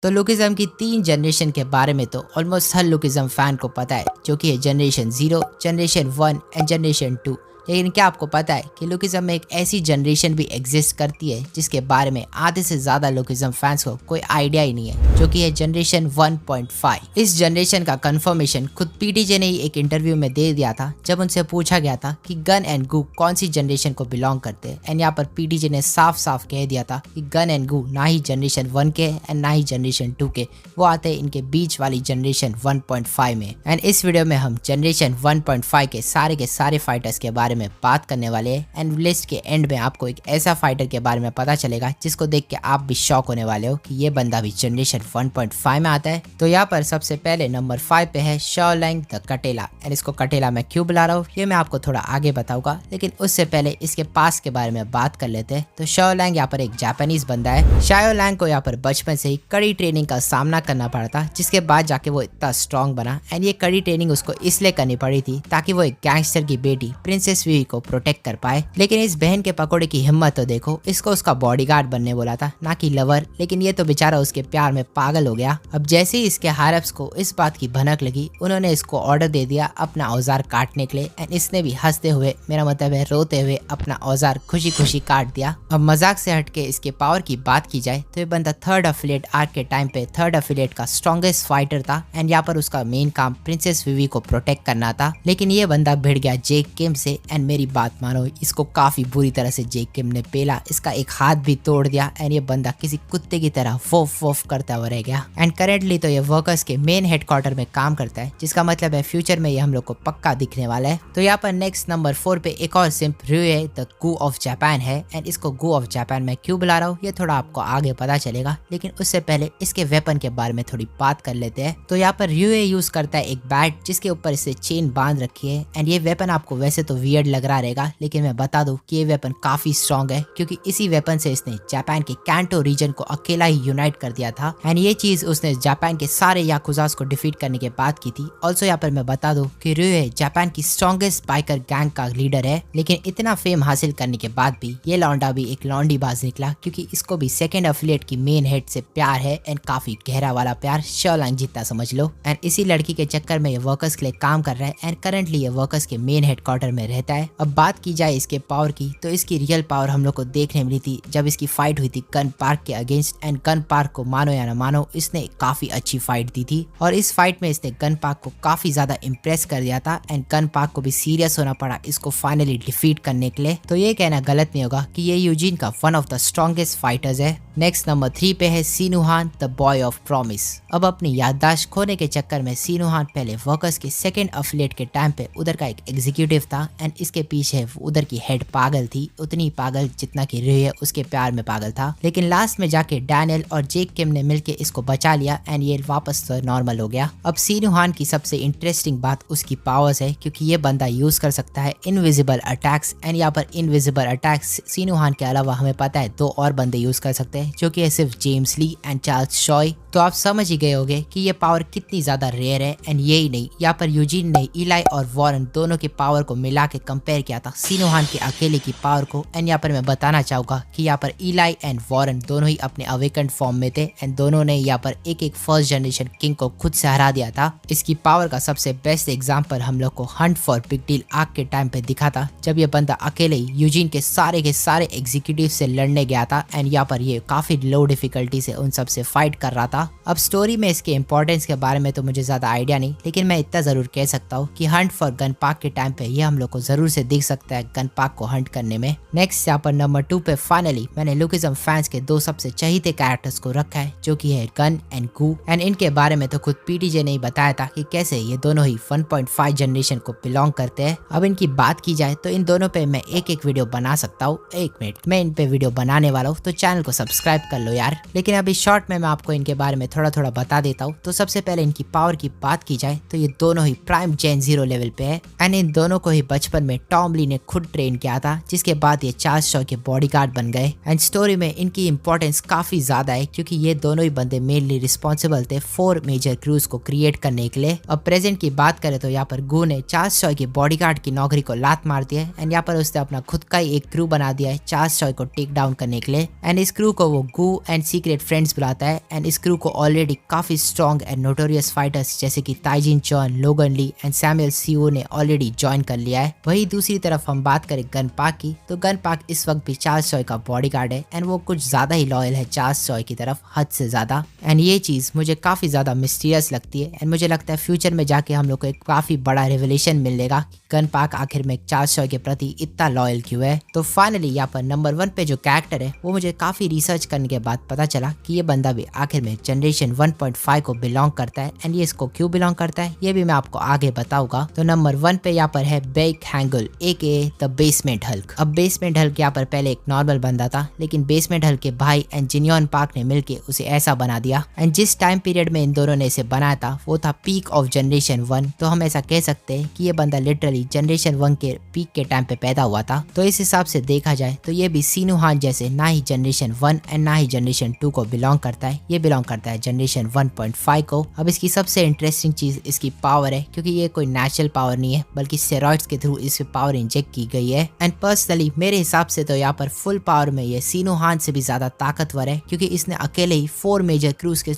तो लुकिज्म की 3 जनरेशन के बारे में तो ऑलमोस्ट हर लुकिज्म फैन को पता है, जो कि है जनरेशन 0, जनरेशन 1 एंड जनरेशन 2। लेकिन क्या आपको पता है कि लुकिज्म में एक ऐसी जनरेशन भी एग्जिस्ट करती है जिसके बारे में आधे से ज़्यादा लुकिज्म फैंस को कोई आइडिया ही नहीं है, जो कि है जनरेशन 1.5। इस जनरेशन का कंफर्मेशन खुद पीटीजे ने ही एक इंटरव्यू में दे दिया था, जब उनसे पूछा गया था कि गन एंड गू कौन सी जनरेशन को बिलोंग करते हैं। एंड यहाँ पर पीटीजे ने साफ साफ कह दिया था कि गन एंड गू ना ही जनरेशन 1 के एंड ना ही जनरेशन 2 के, वो आते हैं इनके बीच वाली जनरेशन 1.5 में। एंड इस वीडियो में हम जनरेशन 1.5 के सारे फाइटर्स के बारे में बात करने वाले हैं। एंड लिस्ट के एंड में आपको एक ऐसा फाइटर के बारे में पता चलेगा जिसको देख के आप भी शॉक होने वाले हो कि ये बंदा भी जनरेशन 1.5 में आता है। तो यहाँ पर सबसे पहले नंबर 5 पे है शाओ लैंग द कटेला। एंड इसको कटेला मैं क्यों बुला रहा हूँ ये मैं आपको थोड़ा आगे बताऊंगा, लेकिन उससे पहले इसके पास के बारे में बात कर लेते हैं। तो शाओ लैंग यहाँ पर एक जापानीज बंदा है। शाओ लैंग को यहाँ पर बचपन से ही कड़ी ट्रेनिंग का सामना करना पड़ा था, जिसके बाद जाके वो इतना स्ट्रॉन्ग बना। एंड ये कड़ी ट्रेनिंग उसको इसलिए करनी पड़ी थी ताकि वो एक गैंगस्टर की बेटी प्रिंसेस वी को प्रोटेक्ट कर पाए। लेकिन इस बहन के पकौड़े की हिम्मत तो देखो, इसको उसका बॉडीगार्ड बनने बोला था, ना कि लवर। लेकिन ये तो बेचारा उसके प्यार में पागल हो गया। अब जैसे ही इसके हायरअप्स को इस बात की भनक लगी, उन्होंने इसको ऑर्डर दे दिया अपना औजार काटने के लिए। एंड इसने भी हंसते हुए, मेरा मतलब है रोते हुए, अपना औजार खुशी खुशी काट दिया। अब मजाक से हटके इसके पावर की बात की जाए तो ये बंदा थर्ड अफिलिएट आर्क के टाइम पे थर्ड अफिलिएट का स्ट्रॉन्गेस्ट फाइटर था। एंड यहाँ पर उसका मेन काम प्रिंसेस विवी को प्रोटेक्ट करना था। लेकिन ये बंदा भिड़ गया जेक किम से। एंड मेरी बात मानो, इसको काफी बुरी तरह से जेक किम ने पेला, इसका एक हाथ भी तोड़ दिया। एंड ये बंदा किसी कुत्ते की तरह वोफ वोफ करता हुआ रह गया। एंड करेंटली तो ये वर्कर्स के मेन हेडक्वार्टर में काम करता है, जिसका मतलब है फ्यूचर में ये हम लोग को पक्का दिखने वाला है। तो यहाँ पर नेक्स्ट नंबर 4 पे एक और सिंप रियुए द गू ऑफ जापान है। एंड इसको गू ऑफ जापान में क्यों बुला रहा हूँ ये थोड़ा आपको आगे पता चलेगा, लेकिन उससे पहले इसके वेपन के बारे में थोड़ी बात कर लेते हैं। तो यहाँ पर रियुए यूज करता है एक बैट जिसके ऊपर इसे चेन बांध रखी है। एंड ये वेपन आपको वैसे तो वियर्ड लग रहा रहेगा, लेकिन मैं बता दूं कि ये वेपन काफी स्ट्रॉन्ग है, क्योंकि इसी वेपन से इसने जापान के कैंटो रीजन को अकेला ही यूनाइट कर दिया था। एंड ये चीज उसने जापान के सारे याकुजास को डिफीट करने के बाद की थी। ऑल्सो यहाँ पर मैं बता दूं कि रियुए जापान की स्ट्रॉन्गेस्ट बाइकर गैंग का लीडर है। लेकिन इतना फेम हासिल करने के बाद भी ये लौंडा भी एक लौंडी बाज निकला, क्योंकि इसको भी सेकंड अफिलिएट की मेन हेड से प्यार है। एंड काफी गहरा वाला प्यार, शाओ लैंग जितना समझ लो। एंड इसी लड़की के चक्कर में ये वर्कर्स के लिए काम कर रहा है। एंड करंटली ये वर्कर्स के मेन हेडक्वार्टर में रहता है। अब बात की जाए इसके पावर की, तो इसकी रियल पावर हम लोग को देखने मिली थी जब इसकी फाइट हुई थी गन पार्क के अगेंस्ट। एंड गन पार्क को मानो या ना मानो, इसने काफी अच्छी फाइट दी थी। और इस फाइट में इसने गन पार्क को काफी ज्यादा इम्प्रेस कर दिया था। एंड गन पार्क को भी सीरियस होना पड़ा इसको फाइनली डिफीट करने के लिए। तो ये कहना गलत नहीं होगा कि ये यूजीन का one of the strongest fighters है। नेक्स्ट नंबर 3 पे है सिनुहान द बॉय ऑफ प्रॉमिस। अब अपनी याददाश्त खोने के चक्कर में सिनुहान पहले वर्कर्स के सेकंड अफिलिएट के टाइम पे उधर का एक एग्जीक्यूटिव था। एंड इसके पीछे उधर की हेड पागल थी, उतनी पागल जितना कि रियुए उसके प्यार में पागल था। लेकिन लास्ट में जाके डैनियल और जेक किम ने मिलके इसको बचा लिया। एंड ये वापस तो नॉर्मल हो गया। अब सिनुहान की सबसे इंटरेस्टिंग बात उसकी पावर्स है, क्योंकि ये बंदा यूज कर सकता है इनविजिबल अटैक्स। एंड यहाँ पर इनविजिबल अटैक्स सिनुहान के अलावा हमें पता है 2 और बंदे यूज कर सकते हैं, जो कि है सिर्फ जेम्स ली एंड चार्ल्स शॉय। तो आप समझ ही गए होंगे कि ये पावर कितनी ज्यादा रेयर है। एंड यही नहीं, यहाँ पर यूजीन ने इलाई और वॉरेन दोनों की पावर को मिला के कंपेयर किया था सिनुहान के अकेले की पावर को। एंड यहाँ पर मैं बताना चाहूंगा कि यहाँ पर इलाई एंड वॉरेन दोनों ही अपने अवेकेंड फॉर्म में थे। एंड दोनों ने यहाँ पर एक एक फर्स्ट जनरेशन किंग को खुद से हरा दिया था। इसकी पावर का सबसे बेस्ट एग्जाम्पल हम लोग को Hunt for big deal arc के टाइम पे दिखा था, जब ये बंदा अकेले ही यूजीन के सारे एग्जीक्यूटिव से लड़ने गया था। एंड यहाँ पर ये काफी लो डिफिकल्टी से उन सबसे फाइट कर रहा था। अब स्टोरी में इसके इंपॉर्टेंस के बारे में तो मुझे ज्यादा आइडिया नहीं, लेकिन मैं इतना जरूर कह सकता हूँ कि हंट फॉर गन पार्क के टाइम पे ये हम लोग को जरूर से दिख सकता है गन पार्क को हंट करने में। नेक्स्ट यहाँ पर नंबर 2 पे फाइनली मैंने लुकिज्म फैंस के 2 सबसे चहीते कैरेक्टर्स को रखा है, जो कि है गन एंड गू। एंड इनके बारे में तो खुद पीटीजे ने ही बताया था कि कैसे ये दोनों ही 1.5 जनरेशन को बिलोंग करते हैं। अब इनकी बात की जाए तो इन दोनों पे मैं एक वीडियो बना सकता हूँ। 1 मिनट, मैं इन पे वीडियो बनाने वाला हूँ, तो चैनल को सब्सक्राइब कर लो यार। लेकिन अभी शॉर्ट में मैं आपको इनके बारे में थोड़ा बता देता हूँ। तो सबसे पहले इनकी पावर की बात की जाए तो ये दोनों ही प्राइम जेन 0 लेवल पे है। एंड इन दोनों को ही बचपन में टॉम ली ने खुद ट्रेन किया था, जिसके बाद ये चार्ल्स शॉय के बॉडीगार्ड बन गए। एंड स्टोरी में इनकी इंपॉर्टेंस काफी ज्यादा है, क्योंकि ये दोनों ही बंदे मेनली रिस्पॉन्सिबल थे 4 मेजर क्रूज को क्रिएट करने के लिए। अब प्रेजेंट की बात करें तो यहाँ पर गू ने चार्ल्स शॉय की बॉडीगार्ड की नौकरी को लात मार दिया है। एंड यहाँ पर उसने अपना खुद का ही एक क्रू बना दिया है चार्ल्स शॉय को टेक डाउन करने के लिए। एंड इस क्रू को वो गू एंड सीक्रेट फ्रेंड्स बुलाता है। एंड इस क्रू को ऑलरेडी काफी स्ट्रॉन्ग एंड नोटोरियस फाइटर्स जैसे कि ताइजिन चॉन, लोगन ली एंड सैमुअल सीओ ने ऑलरेडी ज्वाइन कर लिया है। वही दूसरी तरफ हम बात करें गनपाक की, तो गनपाक इस वक्त भी चार्ल्स चॉय का बॉडीगार्ड है एंड वो कुछ ज्यादा ही लॉयल है चार्ल्स चॉय की तरफ, हद से ज्यादा। एंड ये चीज मुझे काफी ज्यादा मिस्टीरियस लगती है एंड मुझे लगता है फ्यूचर में जाके हम लोग को एक काफी बड़ा रिवलेशन मिलेगा कि गनपाक आखिर में चार्ल्स चॉय के प्रति इतना लॉयल क्यों है। तो फाइनली यहाँ पर नंबर 1 पे जो कैरेक्टर है वो मुझे काफी रिसर्च करने के बाद पता चला कि ये बंदा भी आखिर में जनरेशन 1.5 को बिलोंग करता है एंड ये इसको क्यों बिलोंग करता है ये भी मैं आपको आगे बताऊंगा। तो नंबर 1 पे यहाँ पर है बेक हैंगल AKA द बेसमेंट हल्क। अब बेसमेंट हल्क यहाँ पर पहले एक नॉर्मल बंदा था, लेकिन बेसमेंट हल्क के भाई एंड जिनियन पार्क ने मिलकर उसे ऐसा बना दिया एंड जिस टाइम पीरियड में इन दोनों ने इसे बनाया था वो था पीक ऑफ जनरेशन 1। तो हम ऐसा कह सकते हैं कि ये बंदा लिटरली जनरेशन 1 के पीक के टाइम पे पैदा हुआ था। तो इस हिसाब से देखा जाए तो ये भी सीनू हान जैसे ना ही जनरेशन 1 एंड ना ही जनरेशन 2 को बिलोंग करता है, ये बिलोंग करता है जनरेशन 1.5 को। अब इसकी सबसे इंटरेस्टिंग चीज इसकी पावर है, क्योंकि ये कोई नेचुरल पावर नहीं है बल्कि स्टेरॉइड्स के थ्रू इस पे पावर इंजेक्ट की गई है। एंड पर्सनली मेरे हिसाब से तो यहाँ पर फुल पावर में ये सीनू हान से भी ज्यादा ताकतवर है, क्योंकि इसने अकेले ही 4 मेजर क्रूज के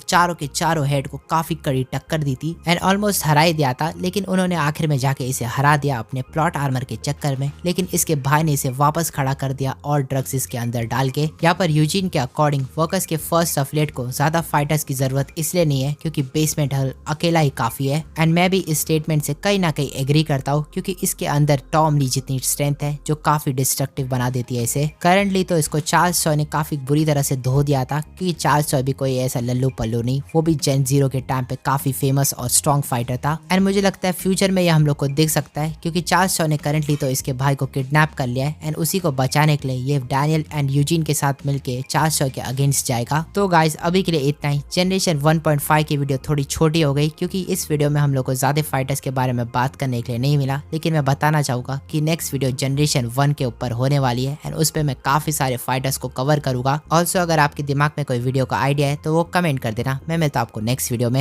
चारों हेड को काफी कड़ी टक्कर दी थी एंड ऑलमोस्ट हरा ही दिया था, लेकिन उन्होंने आखिर में जाके इसे हरा दिया अपने प्लॉट आर्मर के चक्कर में। लेकिन इसके भाई ने इसे वापस खड़ा कर दिया और ड्रग्स इसके अंदर डाल के। यहाँ पर यूजीन के अकॉर्डिंग वर्कर्स के फर्स्ट अफलेट को ज्यादा फाइटर्स की जरूरत इसलिए नहीं है क्योंकि बेसमेंट हल्क अकेला ही काफी है। एंड मैं भी इस स्टेटमेंट से कहीं ना कहीं एग्री करता हूँ, क्योंकि इसके अंदर टॉम ली जितनी स्ट्रेंथ है जो काफी डिस्ट्रक्टिव बना देती है इसे। करंटली तो इसको चार्ल्स चॉय ने काफी बुरी तरह से धो दिया था, क्योंकि चार्ल्स चॉय भी कोई ऐसा लल्लू पल्लू नहीं, वो भी जेन 0 के टाइम पे काफी फेमस और स्ट्रॉन्ग फाइटर था। एंड मुझे लगता है फ्यूचर में ये हम लोग को दिख सकता है, क्योंकि चार्ल्स चॉय ने करंटली तो इसके भाई को किडनैप कर लिया है एंड उसी को बचाने के लिए ये डैनियल एंड यूजीन के साथ मिलके चार्ल्स चॉय के अगेंस्ट जाएगा। तो गाइस अभी के लिए इतना ही। जनरेशन 1.5 की वीडियो थोड़ी छोटी हो गई, क्योंकि इस वीडियो में हम लोग को ज्यादा फाइटर्स के बारे में बात करने के लिए नहीं मिला, लेकिन मैं बताना चाहूंगा कि नेक्स्ट वीडियो जनरेशन 1 के ऊपर होने वाली है एंड उस पर मैं काफी सारे फाइटर्स को कवर करूंगा। ऑल्सो अगर आपके दिमाग में कोई वीडियो का आइडिया है तो वो कमेंट कर देना। मैं मिलता हूं आपको नेक्स्ट वीडियो में।